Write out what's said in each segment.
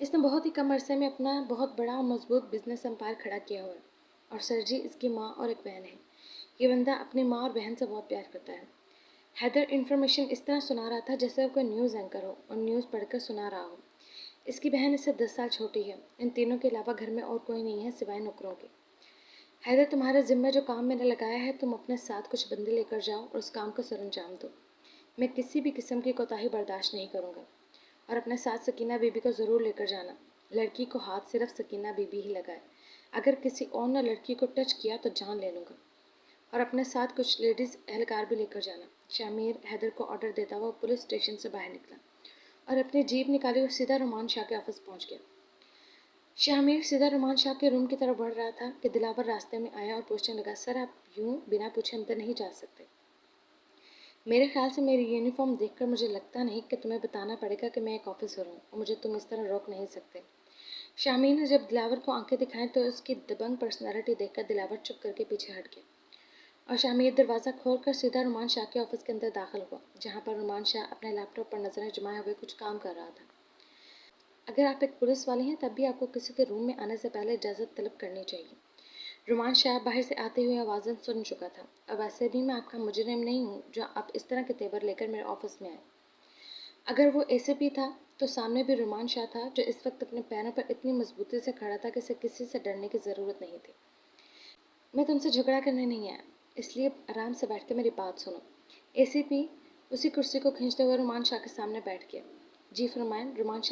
اس نے بہت ہی کم عرصے میں اپنا بہت بڑا اور مضبوط بزنس امپائر کھڑا کیا ہوا ہے، اور سر جی اس کی ماں اور ایک بہن ہے۔ یہ بندہ اپنی ماں اور بہن سے بہت پیار کرتا ہے۔ حیدر انفارمیشن اس طرح سنا رہا تھا جیسے وہ کوئی نیوز اینکر ہو اور نیوز پڑھ کر سنا رہا ہو۔ اس کی بہن اس سے 10 سال چھوٹی ہے۔ ان تینوں کے علاوہ گھر میں اور کوئی نہیں ہے سوائے نوکروں کے۔ حیدر، تمہارے ذمہ جو کام میں نے لگایا ہے، تم اپنے ساتھ کچھ بندے لے کر جاؤ اور اس کام کو سر انجام دو۔ میں کسی بھی قسم کی کوتاہی برداشت نہیں کروں گا، اور اپنے ساتھ سکینہ بی بی کو ضرور لے کر جانا۔ لڑکی کو ہاتھ صرف سکینہ بی بی ہی لگائے، اگر کسی اور نے لڑکی کو ٹچ کیا تو جان لے لوں گا۔ اور اپنے ساتھ کچھ لیڈیز اہلکار بھی لے کر جانا۔ شامیر حیدر کو آرڈر دیتا ہوا پولیس اسٹیشن سے باہر نکلا اور اپنی جیپ نکالی اور سیدھا رومان شاہ کے آفس پہنچ گیا۔ شامیر سیدھا رومان شاہ کے روم کی طرف بڑھ رہا تھا کہ دلاور راستے میں آیا اور پوچھنے لگا، سر آپ یوں بنا پوچھے اندر نہیں جا سکتے۔ میرے خیال سے میری یونیفارم دیکھ کر مجھے لگتا نہیں کہ تمہیں بتانا پڑے گا کہ میں ایک آفیسر ہوں اور مجھے تم اس طرح روک نہیں سکتے۔ شامیر نے جب دلاور کو آنکھیں دکھائیں تو اس کی دبنگ پرسنالٹی دیکھ کر دلاور چپ کر کے پیچھے ہٹ گیا، اور شامیر دروازہ کھول کر سیدھا رومان شاہ کے آفس کے اندر داخل ہوا، جہاں پر رومان شاہ اپنے لیپ ٹاپ پر نظریں جمائے ہوئے کچھ کام کر رہا تھا۔ اگر آپ ایک پولیس والے ہیں تب بھی آپ کو کسی کے روم میں آنے سے پہلے اجازت طلب کرنی چاہیے۔ رومان شاہ باہر سے آتے ہوئے آوازیں سن چکا تھا، اور ویسے بھی میں آپ کا مجرم نہیں ہوں جو آپ اس طرح کے تیور لے کر میرے آفس میں آئے۔ اگر وہ اے سی پی تھا تو سامنے بھی رومان شاہ تھا جو اس وقت اپنے پیروں پر اتنی مضبوطی سے کھڑا تھا کہ اسے کسی سے ڈرنے کی ضرورت نہیں تھی۔ میں تم سے جھگڑا کرنے نہیں آیا، اس لیے آرام سے بیٹھ کے میری بات سنو۔ اے سی پی اسی کرسی کو کھینچتے ہوئے رومان شاہ کے سامنے بیٹھ گیا۔ جی فرمائیں، رومان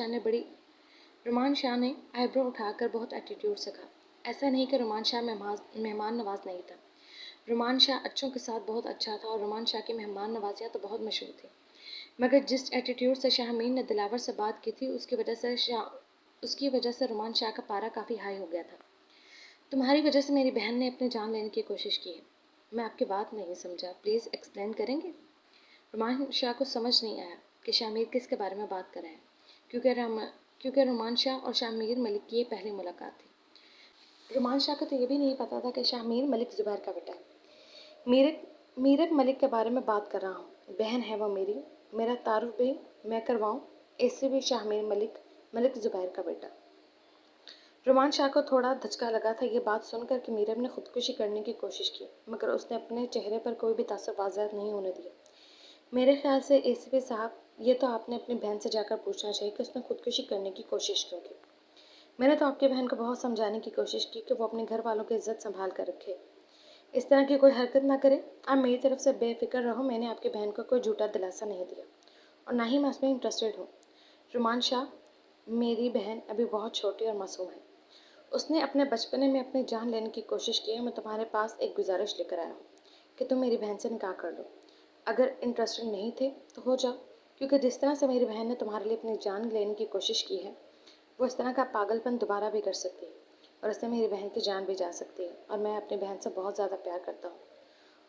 شاہ نے آئی برو اٹھا کر بہت ایٹیٹیوڈ سے کہا۔ ایسا نہیں کہ رومان شاہ مہمان نواز نہیں تھا۔ رومان شاہ اچھوں کے ساتھ بہت اچھا تھا اور رومان شاہ کی مہمان نوازیاں تو بہت مشہور تھی، مگر جس ایٹیٹیوڈ سے شاہ امین نے دلاور سے بات کی تھی اس کی وجہ سے رومان شاہ کا پارا کافی ہائی ہو گیا تھا۔ تمہاری وجہ سے میری بہن نے اپنی جان لینے کی کوشش کی ہے۔ میں آپ کی بات نہیں سمجھا، پلیز ایکسپلین کریں گے؟ رومان شاہ کو سمجھ نہیں آیا کہ شامیر کس کے بارے میں بات کر رہے ہیں، کیونکہ رومان شاہ اور شامیر ملک کی یہ پہلی ملاقات تھی۔ رومان شاہ کو تو یہ بھی نہیں پتا تھا کہ شامیر ملک زبیر کا بیٹا ہے۔ میرک ملک کے بارے میں بات کر رہا ہوں، بہن ہے وہ میری۔ میرا تعارف بھی میں کرواؤں، ایسے بھی شامیر ملک زبیر کا بیٹا۔ رومان شاہ کو تھوڑا دھچکا لگا تھا یہ بات سن کر کہ میرب نے خودکشی کرنے کی کوشش کی، مگر اس نے اپنے چہرے پر کوئی بھی تاثر واضح نہیں ہونے دیا۔ میرے خیال سے اے سی پی صاحب، یہ تو آپ نے اپنی بہن سے جا کر پوچھنا چاہیے کہ اس نے خودکشی کرنے کی کوشش کیوں کی۔ میں نے تو آپ کی بہن کو بہت سمجھانے کی کوشش کی کہ وہ اپنے گھر والوں کی عزت سنبھال کر رکھے، اس طرح کی کوئی حرکت نہ کرے۔ آپ میری طرف سے بے فکر رہو، میں نے آپ کی بہن کو کوئی جھوٹا دلاسا نہیں دیا، اور نہ ہی میں اس میں انٹرسٹڈ ہوں۔ رومان شاہ، میری بہن ابھی بہت چھوٹی اور معصوم ہے۔ اس نے اپنے بچپنے میں اپنی جان لینے کی کوشش کی ہے۔ میں تمہارے پاس ایک گزارش لے کر آیا ہوں کہ تم میری بہن سے نکاح کر لو۔ اگر انٹرسٹڈ نہیں تھے تو ہو جاؤ، کیونکہ جس طرح سے میری بہن نے تمہارے لیے اپنی جان لینے کی کوشش کی ہے، وہ اس طرح کا پاگل پن دوبارہ بھی کر سکتی ہے، اور اس سے میری بہن کی جان بھی جا سکتی ہے، اور میں اپنی بہن سے بہت زیادہ پیار کرتا ہوں،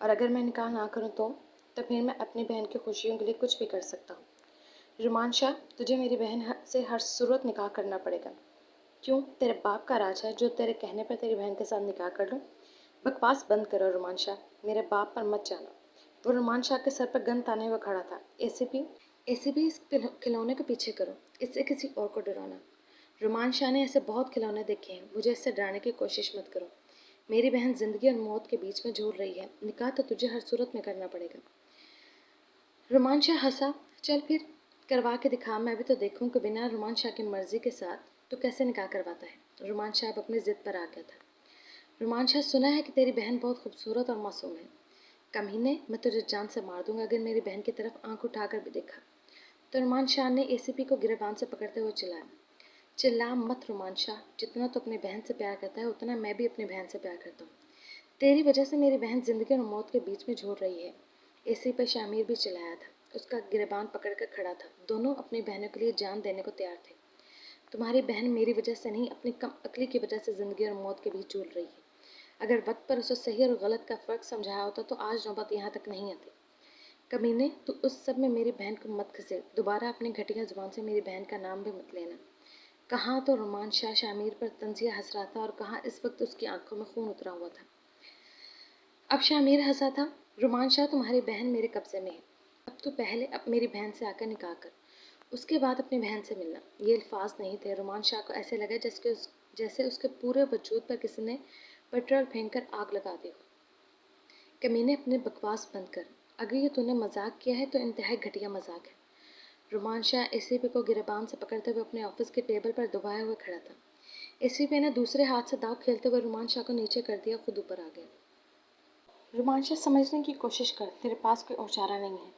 اور اگر میں نکاح نہ کروں تو پھر میں اپنی بہن کی خوشیوں کے لیے کچھ بھی کر سکتا ہوں۔ رومان شاہ، تجھے میری بہن سے ہر صورت نکاح کرنا پڑے گا۔ کیوں؟ تیرے باپ کا راج ہے جو تیرے کہنے پر تیری بہن کے ساتھ نکاح کر لوں؟ بکواس بند کرو رومان شاہ، میرے باپ پر مت جانا۔ وہ رومان شاہ کے سر پر گن تانے ہوئے کھڑا تھا۔ اے سی پی، اس کھلونے کو پیچھے کرو، اس سے کسی اور کو ڈرانا۔ رومان شاہ نے ایسے بہت کھلونے دیکھے ہیں، مجھے اس سے ڈرانے کی کوشش مت کرو۔ میری بہن زندگی اور موت کے بیچ میں جھول رہی ہے، نکاح تو تجھے ہر صورت میں کرنا پڑے گا۔ رومان شاہ ہنسا، چل پھر کروا کے دکھا، میں بھی تو دیکھوں کہ بنا رومان شاہ کی مرضی کے ساتھ تو کیسے نکاح کرواتا ہے۔ رومان شاہ اب اپنی ضد پر آ گیا تھا۔ رومان شاہ، سنا ہے کہ تیری بہن بہت خوبصورت اور معصوم ہے۔ کمینے، میں تجھے جان سے مار دوں گا اگر میری بہن کی طرف آنکھ اٹھا کر بھی دیکھا تو۔ رومان شاہ نے اے سی پی کو گریبان سے پکڑتے ہوئے چلایا، چلا مت رومان شاہ، جتنا تو اپنی بہن سے پیار کرتا ہے اتنا میں بھی اپنی بہن سے پیار کرتا ہوں۔ تیری وجہ سے میری بہن زندگی اور موت کے بیچ میں جھول رہی ہے۔ اے سی پی شامیر بھی چلایا تھا، اس کا گریبان پکڑ کر کھڑا تھا، دونوں اپنی بہنوں کے لیے جان دینے کو تیار تھے۔ تمہاری بہن میری وجہ سے نہیں، اپنی کم عقلی کی وجہ سے زندگی اور موت کے بیچ جھول رہی ہے۔ اگر وقت پر اسے صحیح اور غلط کا فرق سمجھایا ہوتا تو آج نوبت یہاں تک نہیں آتی۔ کمینے، تو اس سب میں میری بہن کو مت گھسیٹ، دوبارہ اپنی گھٹیا زبان سے میری بہن کا نام بھی مت لینا۔ کہاں تو رومان شاہ شامیر پر طنزیہ ہنس رہا تھا اور کہاں اس وقت اس کی آنکھوں میں خون اترا ہوا تھا۔ اب شامیر ہنسا تھا، رومان شاہ، تمہاری بہن میرے قبضے میں ہے، اب تو پہلے میری بہن سے آ کر نکاح کر، اس کے بعد اپنی بہن سے ملنا، یہ الفاظ نہیں تھے۔ رومان شاہ کو ایسے لگا جیسے اس کے پورے وجود پر کسی نے پیٹرول پھینک کر آگ لگا دی ہو۔ کمینے، اپنے بکواس بند کر، اگر یہ تو نے مذاق کیا ہے تو انتہائی گھٹیا مذاق ہے۔ رومان شاہ اے سی پی کو گریبان سے پکڑتے ہوئے اپنے آفس کے ٹیبل پر دبائے ہوئے کھڑا تھا۔ اے سی پی نے دوسرے ہاتھ سے داؤ کھیلتے ہوئے رومان شاہ کو نیچے کر دیا، خود اوپر آ گیا۔ رومان شاہ، سمجھنے کی کوشش کر، تیرے پاس کوئی اور چارہ نہیں ہے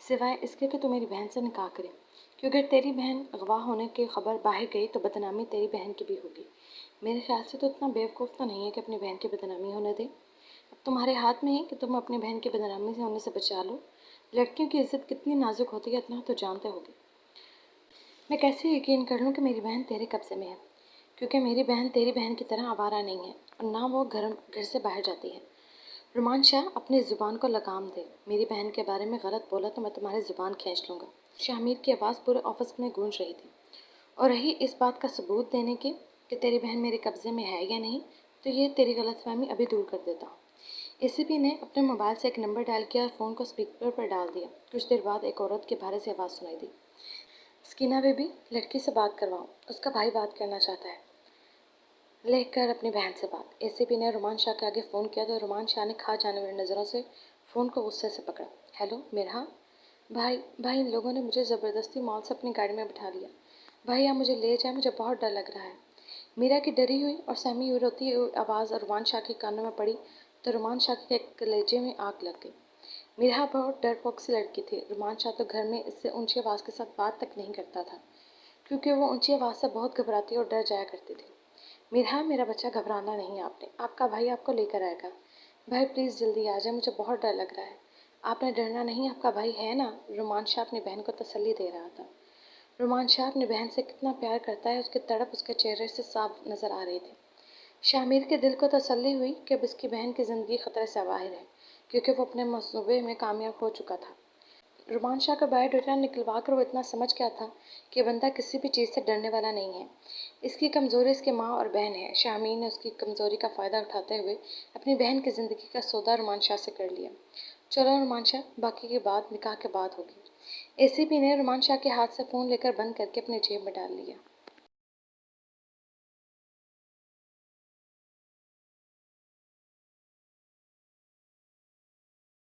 سوائے اس کے کہ تو میری بہن سے نکاح کرے، کیوں اگر تیری بہن اغوا ہونے کی خبر باہر گئی تو بدنامی تیری بہن کی بھی ہوگی۔ میرے خیال سے تو اتنا بیوقوف تو نہیں ہے کہ اپنی بہن کی بدنامی ہونے دے۔ اب تمہارے ہاتھ میں ہے کہ تم اپنی بہن کی بدنامی سے ہونے سے بچا لو۔ لڑکیوں کی عزت کتنی نازک ہوتی ہے، اتنا تو جانتے ہوگے۔ میں کیسے یقین کر لوں کہ میری بہن تیرے قبضے میں ہے، کیونکہ میری بہن تیری بہن کی طرح آوارہ نہیں ہے اور نہ وہ گھر سے باہر جاتی ہے۔ رومان شاہ، اپنی زبان کو لگام دے، میری بہن کے بارے میں غلط بولا تو میں تمہاری زبان کھینچ لوں گا۔ شاہ کی آواز پورے آفس میں گونج رہی تھی۔ اور رہی اس بات کا ثبوت دینے کی کہ تیری بہن میرے قبضے میں ہے یا نہیں، تو یہ تیری غلط فہمی ابھی دور کر دیتا ہوں۔ اے سی پی نے اپنے موبائل سے ایک نمبر ڈائل کیا اور فون کو اسپیکر پر ڈال دیا۔ کچھ دیر بعد ایک عورت کی بھاری سی آواز سنائی دی۔ سکینہ بیبی، لڑکی سے بات کرواؤ، اس کا بھائی بات کرنا چاہتا ہے۔ لے کر اپنی بہن سے بات۔ اے سی پی نے رومان شاہ کے آگے فون کیا تو رومان شاہ نے کھا جانے والی نظروں سے فون کو غصے سے پکڑا۔ ہیلو مرحا، بھائی ان لوگوں نے مجھے زبردستی مال سے اپنی گاڑی میں بٹھا لیا۔ بھائی آپ مجھے لے جائیں، مجھے بہت ڈر لگ رہا ہے۔ میرا کی ڈری ہوئی اور سہمی ہوئی روتی ہوئی آواز رومان شاہ کے کانوں میں پڑی تو رومان شاہ کے کلیجے میں آگ لگ گئی۔ مرحا بہت ڈرپوک سی لڑکی تھی۔ رومان شاہ تو گھر میں اس سے اونچی آواز کے ساتھ بات تک نہیں کرتا تھا، کیونکہ وہ اونچی آواز سے بہت گھبراتی اور ڈر جایا کرتی تھی۔ مرحا، میرا بچہ، گھبرانا نہیں ہے آپ نے، آپ کا بھائی آپ کو لے کر آئے گا۔ بھائی پلیز جلدی آ جائے، مجھے بہت ڈر لگ رہا ہے۔ آپ نے ڈرنا نہیں، آپ کا بھائی ہے نا؟ رومان شاہ اپنی بہن کو تسلی دے رہا تھا۔ رومان شاہ اپنی بہن سے کتنا پیار کرتا ہے، اس کی تڑپ اس کے چہرے سے صاف نظر آ رہی تھی۔ شاہ میر کے دل کو تسلی ہوئی کہ اب اس کی بہن کی زندگی خطرے سے باہر ہے، کیونکہ وہ اپنے منصوبے میں کامیاب ہو چکا تھا۔ رومان شاہ کا بایو ڈیٹا نکلوا کر وہ اتنا سمجھ گیا تھا کہ یہ بندہ کسی بھی چیز سے ڈرنے والا نہیں ہے۔ اس کی کمزوری اس کی ماں اور بہن ہے۔ شاہ میر نے اس کی کمزوری کا فائدہ اٹھاتے ہوئے اپنی بہن کی زندگی کا سودا رومان شاہ سے کر لیا۔ چلو رومان شاہ، باقی کی بات نکاح کے بعد ہوگی۔ اے سی پی نے رومان شاہ کے ہاتھ سے فون لے کر بند کر کے اپنی جیب میں ڈال لیا۔